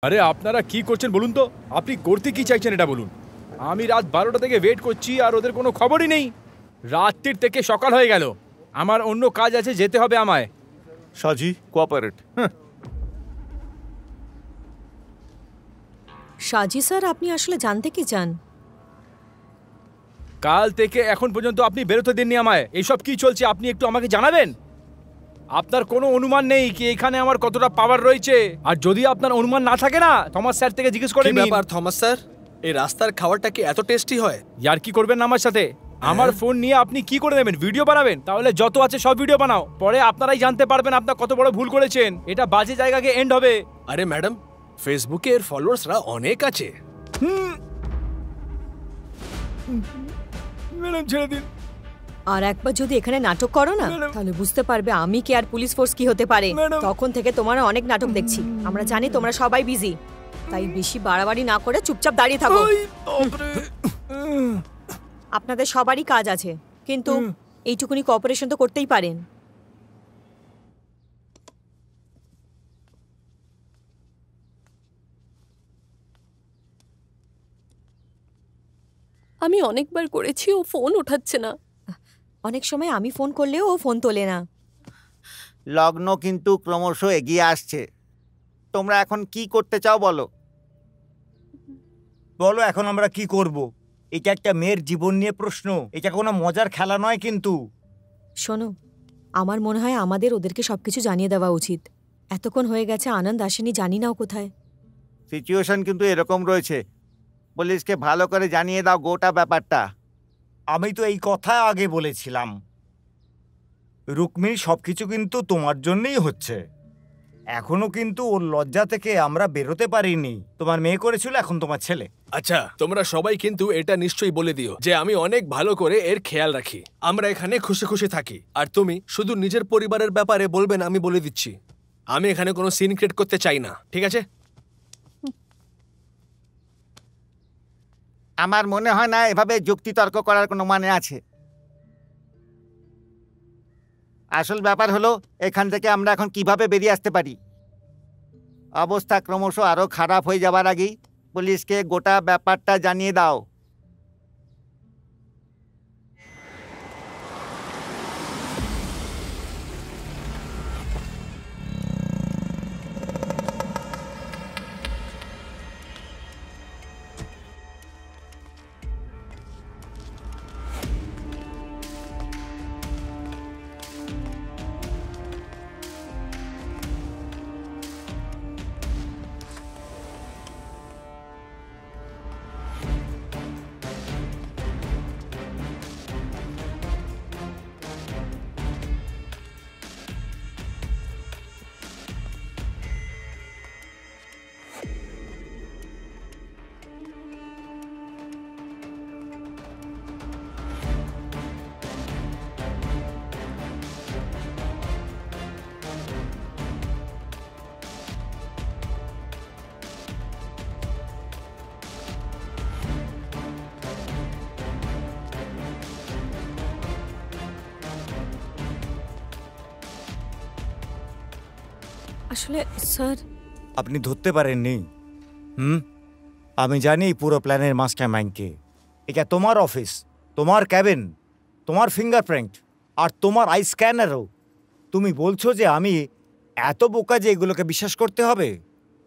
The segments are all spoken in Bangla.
আরে আপনারা কি করছেন বলুন তো? আপনি করতে কি চাইছেন এটা বলুন। আমি রাত 12টা থেকে ওয়েট করছি আর ওদের কোনো খবরই নেই। রাত্রির থেকে সকাল হয়ে গেল। আমার অন্য কাজ আছে, যেতে হবে আমায়। সাজি, কোঅপারেট। সাজি স্যার, আপনি আসলে জানতে কি চান? কাল থেকে এখন পর্যন্ত আপনি বেরোতে দেননি আমায়। এইসব কি চলছে আপনি একটু আমাকে জানাবেন? আপনার কোনো অনুমান নেই কি এখানে আমার কতটা পাওয়ার রয়েছে? আর যদি আপনার অনুমান না থাকে না, থমাস স্যার থেকে জিজ্ঞেস করে নিন। কি ব্যাপার থমাস স্যার, এই রাস্তার খাবারটা কি এত টেস্টি হয়? ইয়ার কি করবেন না আমার সাথে? আমার ফোন নিয়ে আপনি কি করে নেবেন? ভিডিও বানাবেন? তাহলে যত আছে সব ভিডিও বানাও, পরে আপনারাই জানতে পারবেন আপনার কত বড় ভুল করেছেন। এটা বাজে জায়গাকে এন্ড হবে। আরে ম্যাডাম, ফেসবুকে এর ফলোয়ার্সরা অনেক আছে। ম্যাডাম ছেড়ে দিন। আর একবার যদি এখানে নাটক করো না, তাহলে বুঝতে পারবে আমি কি আর পুলিশ ফোর্স কি হতে পারে। তখন থেকে তোমার অনেক নাটক দেখছি। আমরা জানি তোমরা সবাই বিজি, তাই বেশি বাড়াবাড়ি না করে চুপচাপ দাঁড়িয়ে থাকো। আপনাদের সবারই কাজ আছে, কিন্তু এইটুকুনি কোঅপারেশন তো করতেই পারেন। আমি অনেকবার করেছি, ও ফোন ওঠাচ্ছে না। অনেক সময় আমি ফোন করলেও ও ফোন তোলে না। লগ্ন কিন্তু ক্রমশ এগিয়ে আসছে। তোমরা এখন কি করতে চাও বলো? বলো এখন আমরা কি করব? এটা একটা মেয়ের জীবন নিয়ে প্রশ্ন, এটা কোনো মজার খেলা নয়। কিন্তু শোনো, আমার মনে হয় আমাদের ওদেরকে সবকিছু জানিয়ে দেওয়া উচিত। এতক্ষণ হয়ে গেছে, আনন্দ আসেনি, জানি না ও কোথায়। সিচুয়েশন কিন্তু এরকম রয়েছে, পুলিশকে ভালো করে জানিয়ে দাও গোটা ব্যাপারটা। আমি তো এই কথা আগে বলেছিলাম। রুক্মিণী সবকিছু কিন্তু তোমার জন্যই হচ্ছে। এখনো কিন্তু ওর লজ্জা থেকে আমরা বেরোতে পারিনি। তোমার মেয়ে করেছিল, এখন তোমার ছেলে। আচ্ছা, তোমরা সবাই কিন্তু এটা নিশ্চয়ই বলে দিও যে আমি অনেক ভালো করে এর খেয়াল রাখি। আমরা এখানে খুশি খুশি থাকি। আর তুমি শুধু নিজের পরিবারের ব্যাপারে বলবেন, আমি বলে দিচ্ছি। আমি এখানে কোনো সিন ক্রিয়েট করতে চাই না, ঠিক আছে? আমার মনে হয় না এভাবে যুক্তিতর্ক করার কোনো মানে আছে। আসল ব্যাপার হলো এখান থেকে আমরা এখন কিভাবে বেরিয়ে আসতে পারি। অবস্থা ক্রমশ আরও খারাপ হয়ে যাবার আগেই পুলিশকে গোটা ব্যাপারটা জানিয়ে দাও। আসলে স্যার, আপনি ধরতে পারেননি। আমি জানি পুরো প্ল্যানের মাস্টার মাইন্ডকে। এটা তোমার অফিস, তোমার ক্যাবিন, তোমার ফিঙ্গারপ্রিন্ট আর তোমার আই স্ক্যানারও। তুমি বলছো যে আমি এত বোকা যে এগুলোকে বিশ্বাস করতে হবে?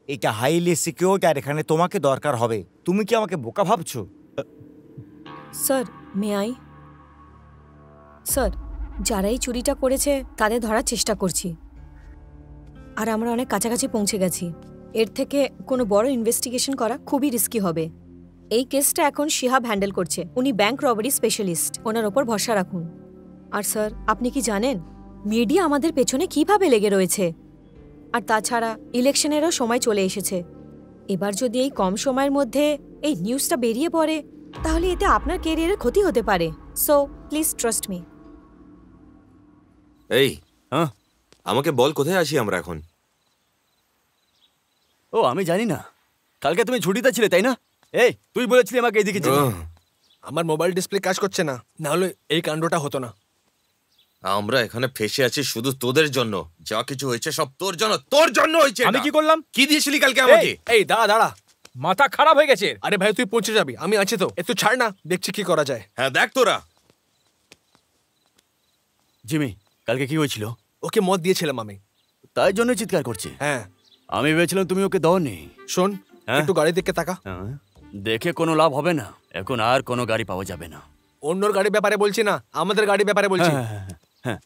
এটা হাইলি সিকিউরড আর এখানে তোমাকে দরকার হবে। তুমি কি আমাকে বোকা ভাবছো? Sir may I? স্যার, যারা এই চুরিটা করেছে তাদের ধরার চেষ্টা করছি, আর আমরা অনেক কাছাকাছি পৌঁছে গেছি। এর থেকে কোনো বড় ইনভেস্টিগেশন করা খুবই রিস্কি হবে। এই কেসটা এখন শিহাব হ্যান্ডেল করছে। উনি ব্যাংক রবারি স্পেশালিস্ট, ওনার ওপর ভরসা রাখুন। আর স্যার, আপনি কি জানেন মিডিয়া আমাদের পেছনে কিভাবে লেগে রয়েছে? আর তাছাড়া ইলেকশনেরও সময় চলে এসেছে। এবার যদি এই কম সময়ের মধ্যে এই নিউজটা বেরিয়ে পড়ে, তাহলে এতে আপনার ক্যারিয়ারের ক্ষতি হতে পারে। So please trust me. এই আমাকে বল, কোথায় আছি আমরা এখন? ও আমি জানি না। কালকে তুমি ছুটিতে ছিলে তাই না? এই তুই বলেছিলি আমাকে এইদিকে যেতে। আমার মোবাইল ডিসপ্লে কাজ করছে না, না হলে এই কাণ্ডটা হতো না। আমরা এখানে ফেসে আছি শুধু তোদের জন্য। যা কিছু হয়েছে সব তোর জন্য হয়েছে। আমি কি করলাম? কি দিয়েছিলি কালকে আমাকে? এই দাঁড়া দাঁড়া, মাথা খারাপ হয়ে গেছে। আরে ভাই তুই পৌঁছে যাবি, আমি আছি তো, একটু ছাড় না, দেখছি কি করা যায়। হ্যাঁ দেখ তোরা। জিমি, কালকে কি হয়েছিল? ওকে মদ দিয়েছিলাম আমি। তাই জন্য চিৎকার করছে? হ্যাঁ। আমি ভেবেছিলাম তুমি ওকে দাওনি। শোন, হ্যাঁ? একটু গাড়ি দিকে তাকা। হ্যাঁ? দেখে কোনো লাভ হবে না, এখন আর কোনো গাড়ি পাওয়া যাবে না। অন্যর গাড়ির ব্যাপারে বলছি না, আমাদের গাড়ির ব্যাপারে বলছি। হ্যাঁ, হ্যাঁ, হ্যাঁ, হ্যাঁ।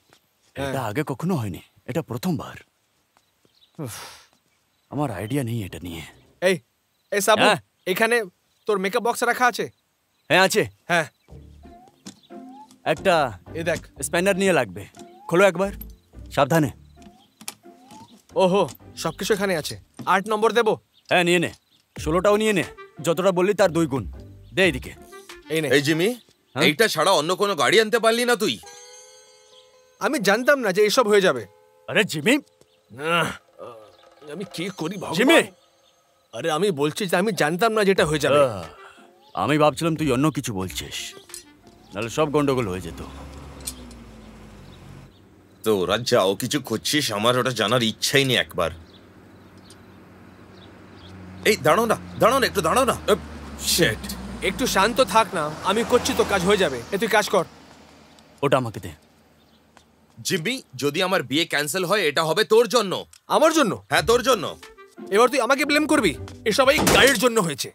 এটা আগে কখনো হয়নি, এটা প্রথমবার। উফ, আমার আইডিয়া নেই এটা নিয়ে। এই এই সাবু, হ্যাঁ? এখানে তোর মেকআপ বক্স রাখা আছে? হ্যাঁ আছে। হ্যাঁ, একটা এই দেখ। স্প্যানার নিয়ে লাগবে, খোলো একবার, সাবধানে। ওহো, সবকিছু এখানে আছে। 8 নম্বর দেবো? হ্যাঁ নিয়ে নে, 16টাও নিয়ে নে, যতটা বললি তার 2 গুণ। দে এদিকে। এই নে। এই জিমি, হ্যাঁ? এইটা ছাড়া অন্য কোনো গাড়ি আনতে পারলি না তুই? আমি জানতাম না যে এসব হয়ে যাবে। আরে জিমি, আমি কি করি জিমি! ভগবান? আরে আমি বলছি যে আমি জানতাম না যেটা হয়ে যাবে। আমি ভাবছিলাম তুই অন্য কিছু বলছিস, নাহলে সব গন্ডগোল হয়ে যেত। তো ওরা যাও কিছু খুঁজছিস, আমার ওটা জানার ইচ্ছাই নেই একবার। এই দাঁড়াও না, একটু দাঁড়াও না। শিট। একটু শান্ত থাক না, আমি করছি তো, কাজ হয়ে যাবে। তুই কাজ কর। ওটা আমাকে দে। জিম্মি, যদি আমার বিয়ে ক্যান্সেল হয় এটা হবে তোর জন্য। আমার জন্য? হ্যাঁ তোর জন্য। এবার তুই আমাকে ব্লেম করবি? এসব এই গাড়ির জন্য হয়েছে।